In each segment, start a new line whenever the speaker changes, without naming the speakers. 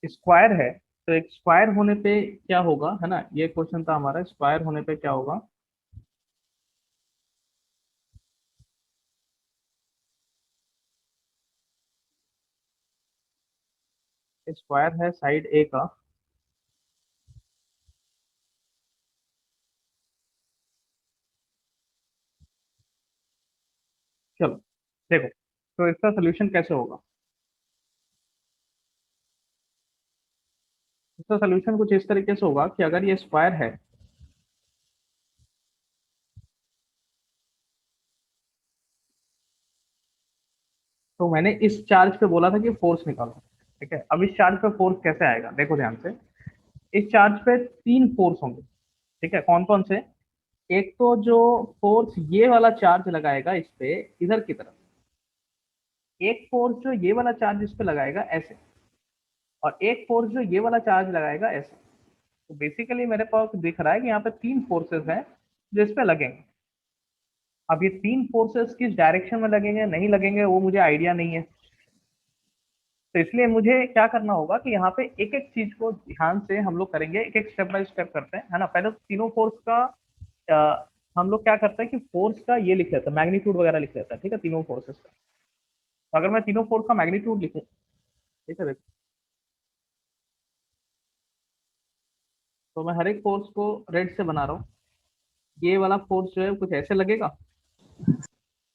Square है, तो एक स्क्वायर होने पे क्या होगा, है ना, ये क्वेश्चन था हमारा, स्क्वायर होने पे क्या होगा। स्क्वायर है साइड ए का। चलो देखो, तो इसका सोल्यूशन कैसे होगा। इसका सोल्यूशन कुछ इस तरीके से होगा कि अगर ये स्क्वायर है, तो मैंने इस चार्ज पे बोला था कि फोर्स निकालो। ठीक है, अब इस चार्ज पे फोर्स कैसे आएगा, देखो ध्यान से। इस चार्ज पे तीन फोर्स होंगे। ठीक है, कौन कौन से। एक तो जो फोर्स ये वाला चार्ज लगाएगा इस पे, इधर की तरफ। एक फोर्स जो ये वाला चार्ज इस पे लगाएगा ऐसे। और एक फोर्स जो ये वाला चार्ज लगाएगा ऐसे। तो बेसिकली मेरे पास दिख रहा है कि यहाँ पे तीन फोर्सेस हैं जो इस पे लगेंगे। अब ये तीन फोर्सेस किस डायरेक्शन में लगेंगे नहीं लगेंगे वो मुझे आइडिया नहीं है। तो इसलिए मुझे क्या करना होगा कि यहाँ पे एक एक चीज को ध्यान से हम लोग करेंगे, एक एक स्टेप बाय स्टेप करते हैं, है ना। पहले तो तीनों फोर्स का हम लोग क्या करते हैं कि फोर्स का ये लिख लेते हैं, मैग्नीट्यूड वगैरह लिख लेते हैं, ठीक है, तीनों फोर्सेस का। तो अगर मैं तीनों फोर्स का मैग्नीट्यूड लिखूं, ठीक है देखो, तो मैं हर एक फोर्स को रेड से बना रहा हूँ। ये वाला फोर्स जो है कुछ ऐसे लगेगा।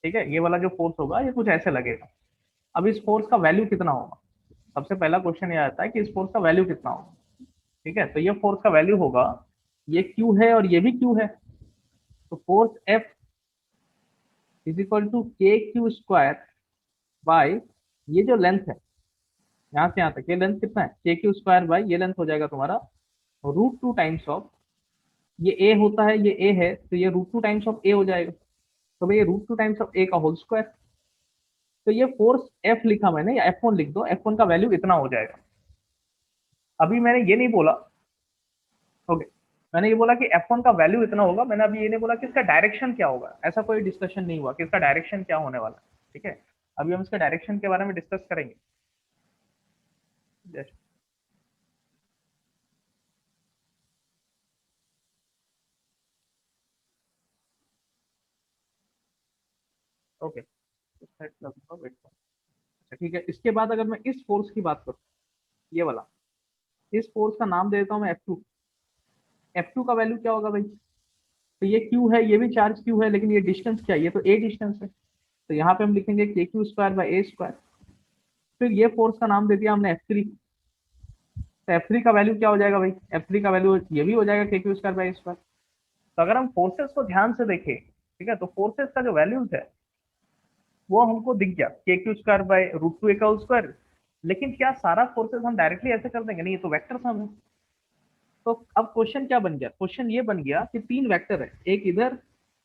ठीक है, ये वाला जो फोर्स होगा ये कुछ ऐसे लगेगा। अब इस फोर्स का वैल्यू कितना होगा। सबसे पहला क्वेश्चन ये आता है कि इस फोर्स का वैल्यू कितना होगा। ठीक है, तो ये फोर्स का वैल्यू होगा, ये क्यू है और ये भी क्यू है। तो force F is equal to k Q square by, ये जो लेंथ है यहाँ से यहाँ तक, ये लेंथ कितना है, के क्यू स्क्वायर बाई ये लेंथ हो जाएगा तुम्हारा √2 टाइम्स ऑफ, ये ए होता है, ये ए है, तो ये √2 टाइम्स ऑफ ए हो जाएगा। तो भाई ये √2 टाइम्स ऑफ ए का होल स्क्वायर। तो ये फोर्स एफ लिखा मैंने, या F1 लिख दो, F1 का वैल्यू इतना हो जाएगा। अभी मैंने ये नहीं बोला, ओके, मैंने ये बोला कि F1 का वैल्यू इतना होगा, मैंने अभी ये नहीं बोला कि इसका डायरेक्शन क्या होगा, ऐसा कोई डिस्कशन नहीं हुआ कि इसका डायरेक्शन क्या होने वाला है। ठीक है, अभी हम इसका डायरेक्शन के बारे में डिस्कस करेंगे। जस्ट ओके, अच्छा ठीक है, इसके बाद अगर मैं इस फोर्स की बात करूँ, ये वाला, इस फोर्स का नाम दे देता हूँ मैं F2। F2 का वैल्यू क्या होगा भाई। तो ये Q है, ये भी चार्ज Q है, लेकिन ये डिस्टेंस क्या है, ये तो A डिस्टेंस है। तो यहाँ पे हम लिखेंगे के Q square by A square. फिर ये फोर्स का नाम दे दिया हमने F3। तो F3 का वैल्यू क्या हो जाएगा भाई, F3 का वैल्यू ये भी हो जाएगा के Q square by A square. तो अगर हम फोर्सेस को ध्यान से देखें, ठीक है, तो फोर्सेस का जो वैल्यूज है वो हमको दिख गया, के क्यू स्क्वायर बाई √2 ए का होल स्क्वायर। लेकिन क्या सारा फोर्सेस हम डायरेक्टली ऐसे कर देंगे, नहीं, ये तो वेक्टर सम है। तो अब क्वेश्चन क्या बन गया, क्वेश्चन ये बन गया कि तीन वेक्टर है, एक इधर,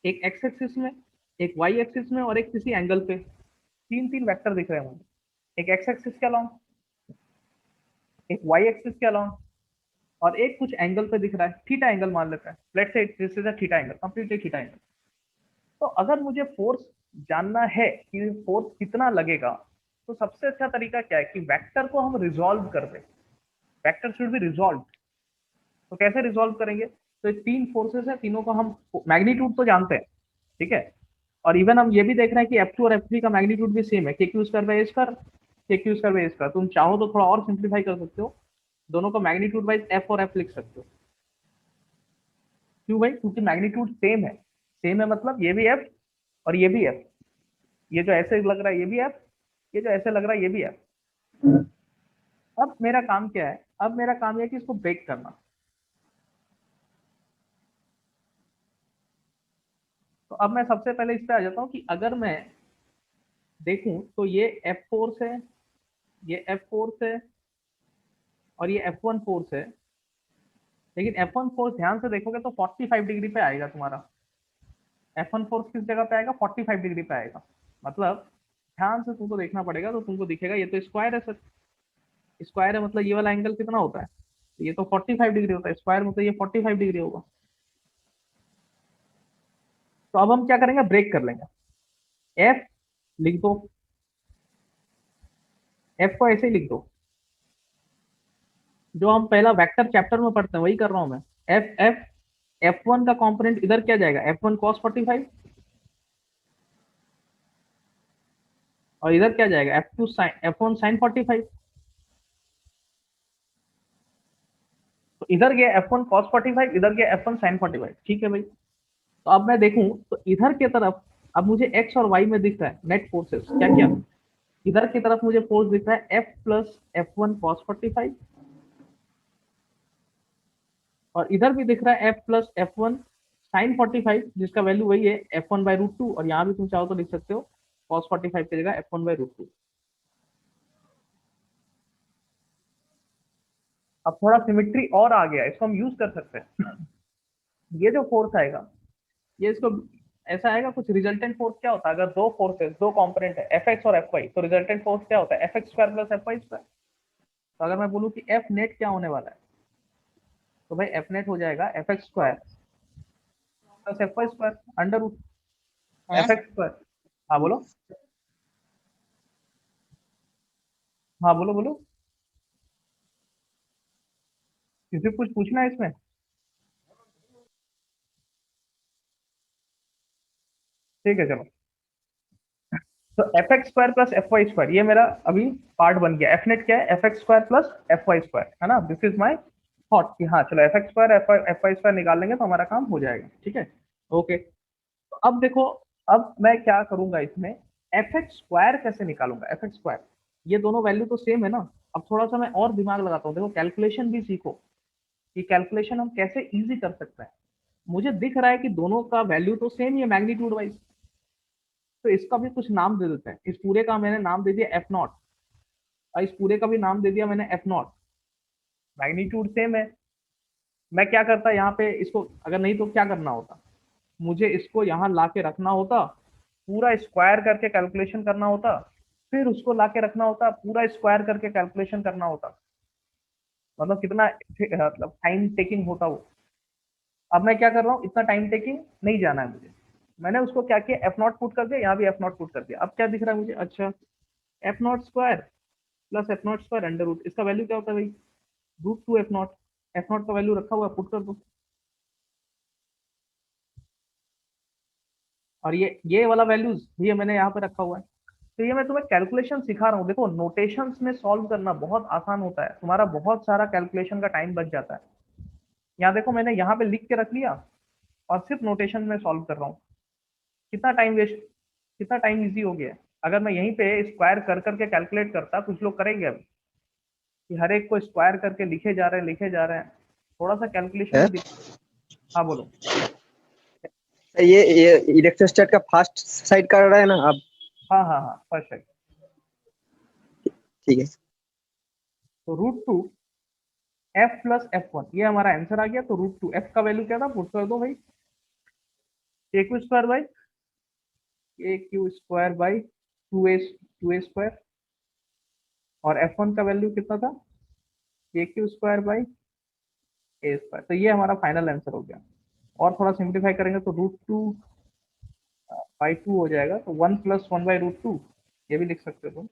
एक एक्स एक्सिस में, एक वाई एक्सिस में, और एक किसी एंगल पे। तीन तीन वेक्टर दिख रहे हैं मुझे, एक एक्स एक्सिस के अलाउंग, एक वाई एक्सिस के अलाउंग, और एक कुछ एंगल पे दिख रहा है, थीटा एंगल मान लेते हैं, let's say this is a theta angle, completely theta angle. तो अगर मुझे फोर्स जानना है कि फोर्स कितना लगेगा, तो सबसे अच्छा तरीका क्या है कि वेक्टर को हम रिजॉल्व कर दें। Vector should be resolve. तो कैसे रिजॉल्व करेंगे, तो ये तीन फोर्सेस है, तीनों का हम मैग्नीट्यूड तो जानते हैं। ठीक है, और इवन हम ये भी देख रहे हैं कि F2 और F3 का मैग्नीट्यूड भी सेम है, K Q square by A square, K Q square by A square. तुम चाहो तो थोड़ा और सिंप्लीफाई कर सकते हो, दोनों का मैग्नीट्यूड वाइज एफ और एफ लिख सकते हो। क्यों भाई, क्योंकि मैग्नीट्यूड सेम है। सेम है मतलब ये भी एफ और ये भी एफ, ये जो ऐसे लग रहा है ये भी एफ, ये जो ऐसे लग रहा है ये भी एफ। अब मेरा काम क्या है, अब मेरा काम यह है कि इसको ब्रेक करना। तो अब मैं सबसे पहले इस पे आ जाता हूँ कि अगर मैं देखूं तो ये एफ फोर्स है, ये एफ फोर्स है, और ये F1 फोर्स है। लेकिन F1 फोर्स ध्यान से देखोगे तो 45 डिग्री पे आएगा तुम्हारा। F1 फोर्स किस जगह पे आएगा, 45 डिग्री पे आएगा। मतलब ध्यान से तुमको देखना पड़ेगा, तो तुमको दिखेगा ये तो स्क्वायर है सर। स्क्वायर है मतलब ये वाला एंगल कितना होता है, तो ये तो 45 डिग्री होता है, स्क्वायर मतलब ये 45 डिग्री होगा। तो अब हम क्या करेंगे, ब्रेक कर लेंगे। एफ लिख दो, एफ को ऐसे ही लिख दो, जो हम पहला वेक्टर चैप्टर में पढ़ते हैं वही कर रहा हूँ मैं। एफ एफ F1 का कंपोनेंट इधर क्या जाएगा, F1 cos 45, और इधर क्या जाएगा, F2 sin F1 sin 45। तो इधर गया F1 cos 45, इधर गया F1 sin 45, ठीक है भाई। तो अब मैं देखूं तो इधर की तरफ अब मुझे x और y में दिख रहा है नेट फोर्सेस क्या क्या। इधर की तरफ मुझे फोर्स दिख रहा है F प्लस F1 cos 45, और इधर भी दिख रहा है F प्लस F1 sin 45, जिसका वैल्यू वही है F1/√2, और यहाँ भी तुम चाहो तो लिख सकते हो cos 45 की जगह F1/√2। अब थोड़ा सिमेट्री और आ गया, इसको हम यूज कर सकते हैं। ये जो फोर्स आएगा, ये इसको ऐसा आएगा कुछ। रिजल्टेंट फोर्स क्या होता है, अगर दो फोर्सेस दो कंपोनेंट है एफ एक्स और एफ वाई, तो रिजल्टेंट फोर्स क्या होता है, F X square plus F Y square. तो अगर मैं बोलूँ कि एफ नेट क्या होने वाला है, तो भाई एफ नेट हो जाएगा F X square plus F Y square under root
हाँ।
F X square. हाँ बोलो। हाँ बोलो बोलो, किसी को कुछ पूछना है इसमें। ठीक है चलो। तो F X square plus F Y square ये मेरा अभी पार्ट बन गया। एफ नेट क्या है, F X square plus F Y square, है ना। दिस इज माई थॉट कि हाँ चलो F X square F Y square निकाल लेंगे तो हमारा काम हो जाएगा, ठीक है। ओके, तो अब देखो, अब मैं क्या करूंगा इसमें, एफ एक्स स्क्वायर कैसे निकालूंगा, एफ एक्स स्क्वायर। ये दोनों वैल्यू तो सेम है ना। अब थोड़ा सा मैं और दिमाग लगाता हूँ, देखो कैलकुलेशन भी सीखो कि कैलकुलेशन हम कैसे इजी कर सकते हैं। मुझे दिख रहा है कि दोनों का वैल्यू तो सेम ही है मैग्नीट्यूड वाइज, तो इसका भी कुछ नाम दे देते हैं। इस पूरे का मैंने नाम दे दिया एफ नॉट, और इस पूरे का भी नाम दे दिया मैंने एफ नॉट। मैग्नीट्यूड सेम है। मैं क्या करता यहाँ पे इसको, अगर नहीं तो क्या करना होता, मुझे इसको यहाँ ला के रखना होता, पूरा स्क्वायर करके कैलकुलेशन करना होता, फिर उसको ला के रखना होता, पूरा स्क्वायर करके कैलकुलेशन करना होता। मतलब कितना मतलब टाइम टेकिंग होता वो। अब मैं क्या कर रहा हूँ, इतना टाइम टेकिंग नहीं जाना है मुझे। मैंने उसको क्या किया, एफ नॉट पुट कर दिया, यहाँ भी एफ नॉट पुट कर दिया। अब क्या दिख रहा है मुझे, अच्छा F naught square plus F naught square under root, इसका वैल्यू क्या होता है भाई, √2 एफ नॉट। एफ नॉट का वैल्यू रखा हुआ है, पुट कर दो। और ये वाला वैल्यूज ये मैंने यहाँ पे रखा हुआ है। तो ये मैं तुम्हें कैलकुलेशन सिखा रहा हूँ। देखो नोटेशंस में सॉल्व करना बहुत आसान होता है, तुम्हारा बहुत सारा कैलकुलेशन का टाइम बच जाता है। यहाँ देखो मैंने यहाँ पे लिख के रख लिया, और सिर्फ नोटेशन में सॉल्व कर रहा हूँ। कितना टाइम वेस्ट, कितना टाइम इजी हो गया है। अगर मैं यहीं पे स्क्वायर कर करके कैलकुलेट करता, कुछ लोग करेंगे अभी कि हर एक को स्क्वायर करके लिखे जा रहे हैं लिखे जा रहे हैं, थोड़ा सा कैलकुलेशन
है?
में हाँ बोलो।
ये इलेक्ट्रोस्टैट का फास्ट साइड कर रहा है ना आप?
हाँ हाँ हाँ परफेक्ट।
ठीक है।
तो √2 एफ प्लस F1 ये हमारा आंसर आ गया। तो √2 एफ का वैल्यू क्या था, पुट कर दो भाई, A Q square by two A square, और F1 का वैल्यू कितना था, A Q square by A square. तो ये हमारा फाइनल आंसर हो गया। और थोड़ा सिंप्लीफाई करेंगे तो √2/2 हो जाएगा, तो 1+1/√2 ये भी लिख सकते हो तुम,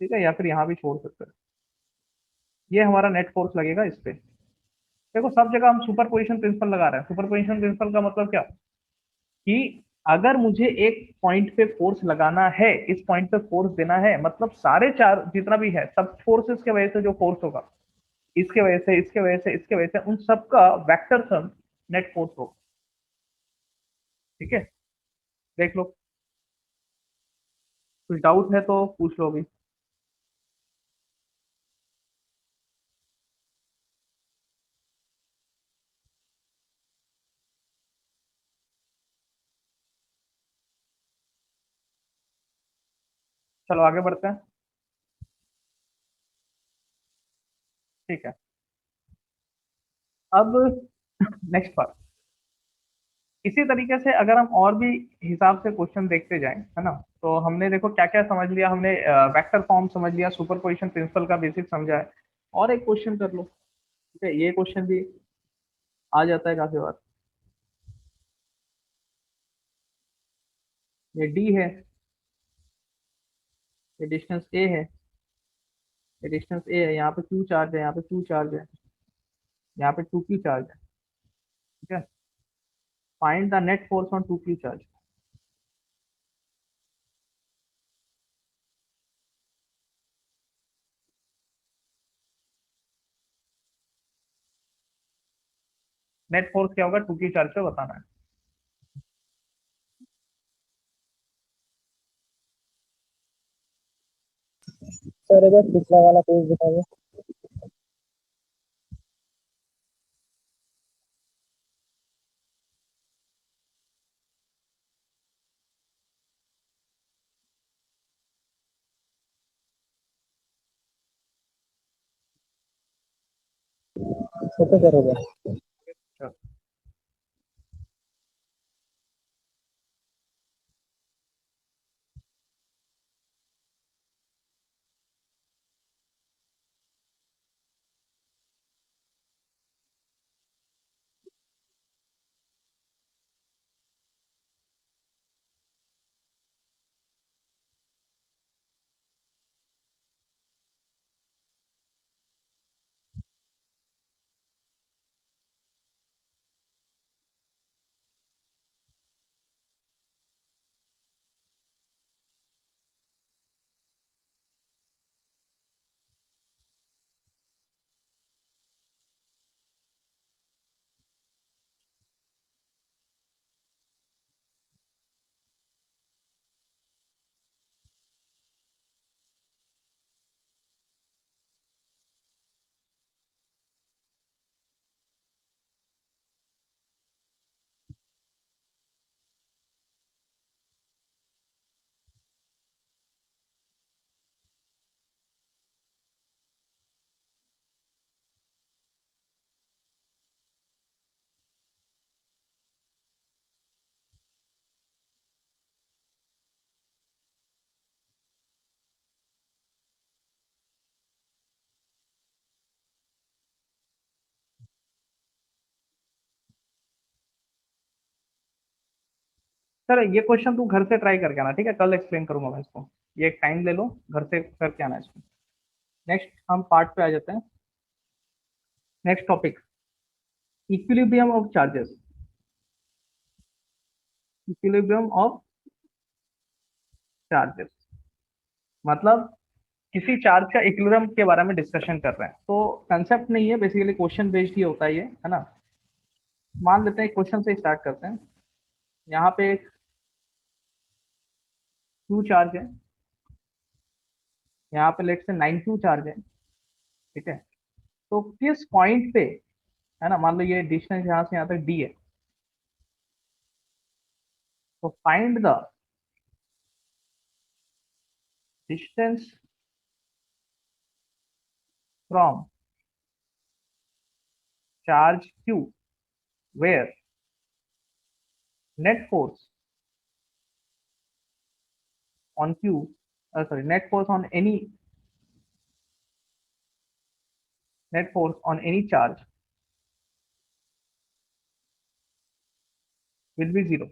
ठीक है, या फिर यहाँ भी छोड़ सकते हो। ये हमारा नेट फोर्स लगेगा इस पे। देखो सब जगह हम सुपर पोजिशन प्रिंसिपल लगा रहे हैं। सुपर पोजिशन प्रिंसिपल का मतलब क्या, कि अगर मुझे एक पॉइंट पे फोर्स लगाना है, इस पॉइंट पे फोर्स देना है, मतलब सारे चार जितना भी है सब फोर्सेस के वजह से जो फोर्स होगा, इसके वजह से इसके वजह से इसके वजह से, उन सबका वेक्टर सम नेट फोर्स होगा, ठीक है। देख लो, कुछ डाउट है तो पूछ लो अभी। चलो आगे बढ़ते हैं, ठीक है। अब नेक्स्ट पार्ट, इसी तरीके से अगर हम और भी हिसाब से क्वेश्चन देखते जाएं, है ना। तो हमने देखो क्या क्या समझ लिया, हमने वेक्टर फॉर्म समझ लिया, सुपरपोजिशन प्रिंसिपल का बेसिक समझा है। और एक क्वेश्चन कर लो, ठीक है, ये क्वेश्चन भी आ जाता है काफी बार। ये डी है, ये डिस्टेंस ए है, ये डिस्टेंस ए है, यहाँ पे क्यू चार्ज है, यहाँ पे क्यू चार्ज है, यहाँ पे टू क्यू चार्ज है। ठीक है, find the net force on two Q charge. Net force क्या होगा टू क्यू चार्ज पे बताना है।
सर एक बार पिछला वाला पेज दिखाइए। ओके सर, हो गया।
चलो, सर ये क्वेश्चन तू घर से ट्राई करके आना, ठीक है, कल एक्सप्लेन करूंगा मैं इसको। ये एक टाइम ले लो, घर से करके आना इसको। नेक्स्ट हम पार्ट पे आ जाते हैं। Next topic, equilibrium of charges. Equilibrium of charges मतलब किसी चार्ज का इक्विलिब्रियम के बारे में डिस्कशन कर रहे हैं। तो कंसेप्ट नहीं है, बेसिकली क्वेश्चन बेस्ड ही होता है ये, है ना। मान लेते हैं क्वेश्चन से स्टार्ट करते हैं। यहाँ पे एक क्यू चार्ज है, यहाँ पे लेट से 9 क्यू चार्ज है। ठीक है, तो किस पॉइंट पे, है ना, मान लो ये डिस्टेंस यहाँ से यहाँ तक डी है, तो find the distance from charge Q where net force on Q, sorry, net force on any, net force on any charge will be zero.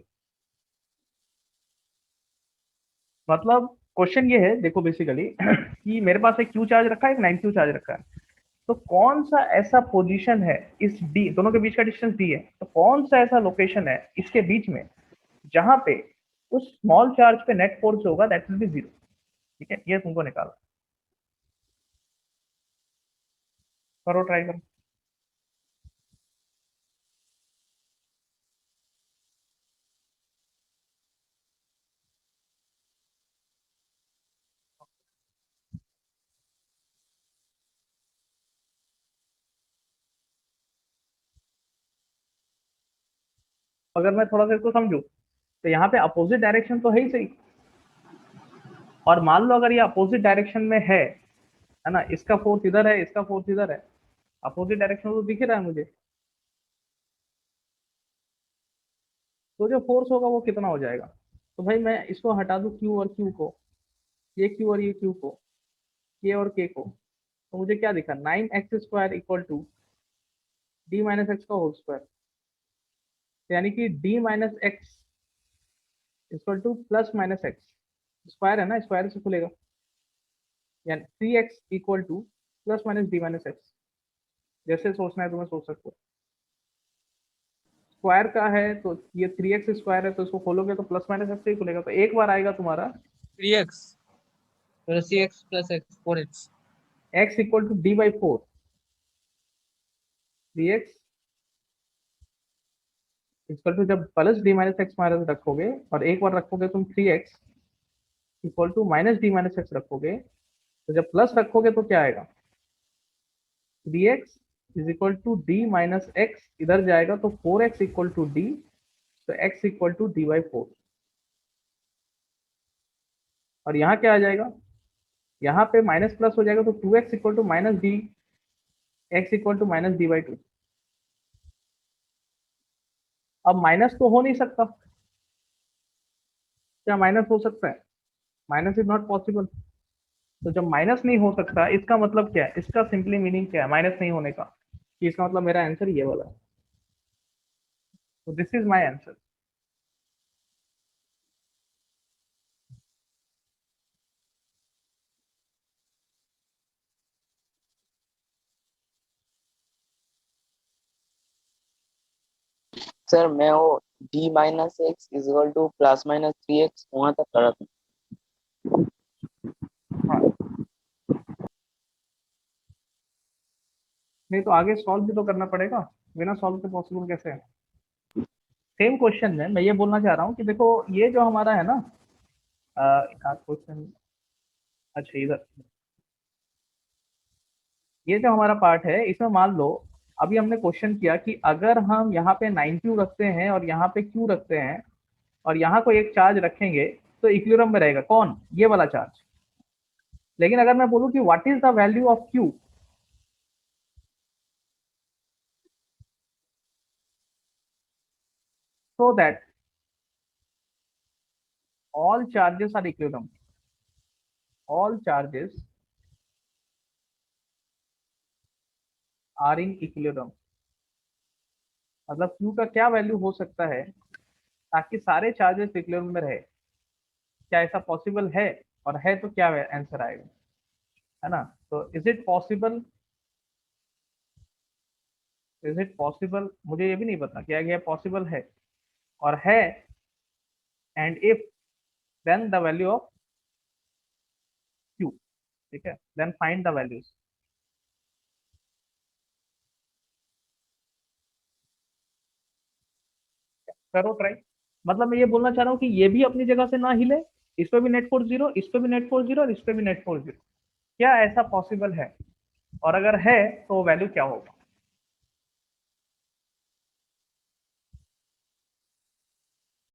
मतलब क्वेश्चन ये है, देखो बेसिकली कि मेरे पास एक क्यू चार्ज रखा है, एक 9 क्यू चार्ज रखा है। तो कौन सा ऐसा पोजीशन है, इस डी दोनों के बीच का डिस्टेंस डी है, तो कौन सा ऐसा लोकेशन है इसके बीच में जहां पे उस स्मॉल चार्ज पे नेट फोर्स होगा दैट विल बी जीरो। ठीक है, ये तुमको निकालना। करो, ट्राई करो। अगर मैं थोड़ा सा इसको समझू, तो यहाँ पे अपोजिट डायरेक्शन तो है ही सही। और मान लो अगर ये अपोजिट डायरेक्शन में है ना, इसका फोर्स इधर है, इसका फोर्स इधर है, अपोजिट डायरेक्शन तो दिख रहा है मुझे। तो जो फोर्स होगा वो कितना हो जाएगा। तो भाई मैं इसको हटा दूं क्यू और क्यू को, ये क्यू और ये क्यू को, के और के को, तो मुझे क्या दिखा, 9x² equal to D minus X का होल स्क्वायर। यानी कि D minus X equal to plus minus X, square है ना, स्क्वायर से खुलेगा। यानी 3x equal to plus minus D minus X, जैसे सोचना है तुम्हें सोच सकते हो। स्क्वायर का है तो ये 3x स्क्वायर है, तो इसको खोलोगे तो प्लस माइनस एक्स ही खुलेगा, तो एक बार आएगा तुम्हारा
3x plus 3x plus x 4x।
x equal to D by 4, 3x equal to, जब plus D minus X minus रखोगे और एक बार रखोगे तुम 3x equal to minus D minus X रखोगे, तो जब प्लस रखोगे तो क्या आएगा, 3x is equal to D minus X, इधर जाएगा तो 4x इक्वल टू डी, तो x equal to D by 4। और यहाँ क्या आ जाएगा, यहाँ पे माइनस प्लस हो जाएगा तो 2x equal to minus D, X equal to minus D by 2। अब माइनस तो हो नहीं सकता, क्या माइनस हो सकता है, माइनस इज नॉट पॉसिबल। तो जब माइनस नहीं हो सकता, इसका मतलब क्या है, इसका सिंपली मीनिंग क्या है माइनस नहीं होने का, कि इसका मतलब मेरा आंसर ये वाला है। तो this is my answer.
Sir मैं वो d minus x is equal to plus minus 3x वहां तक करा था।
हाँ, नहीं तो आगे सॉल्व भी तो करना पड़ेगा, बिना सॉल्व के पॉसिबल कैसे है। सेम क्वेश्चन में मैं ये बोलना चाह रहा हूँ कि देखो ये जो हमारा है ना, एक आध क्वेश्चन, अच्छा इधर ये जो हमारा पार्ट है, इसमें मान लो अभी हमने क्वेश्चन किया कि अगर हम यहाँ पे 9q रखते हैं और यहाँ पे q रखते हैं और यहाँ को एक चार्ज रखेंगे तो इक्विलिब्रियम में रहेगा कौन, ये वाला चार्ज। लेकिन अगर मैं बोलूँ कि what is the value of q, so that all charges are equilibrium, all charges are in equilibrium, मतलब q का क्या वैल्यू हो सकता है ताकि सारे चार्जेस इक्विलिब्रियम में रहे, क्या ऐसा पॉसिबल है, और है तो क्या आंसर आएगा, है ना। तो इज इट पॉसिबल, मुझे ये भी नहीं पता क्या ये पॉसिबल है, और है, and if then the value of q, ठीक है, देन फाइंड द वैल्यूज। करो ट्राई, मतलब मैं ये बोलना चाह रहा हूँ कि ये भी अपनी जगह से ना हिले, इस पे भी नेट फोर्स जीरो, इस पे भी नेट फोर्स जीरो, और इस पे भी नेट फोर्स जीरो, क्या ऐसा पॉसिबल है, और अगर है तो वैल्यू क्या होगा।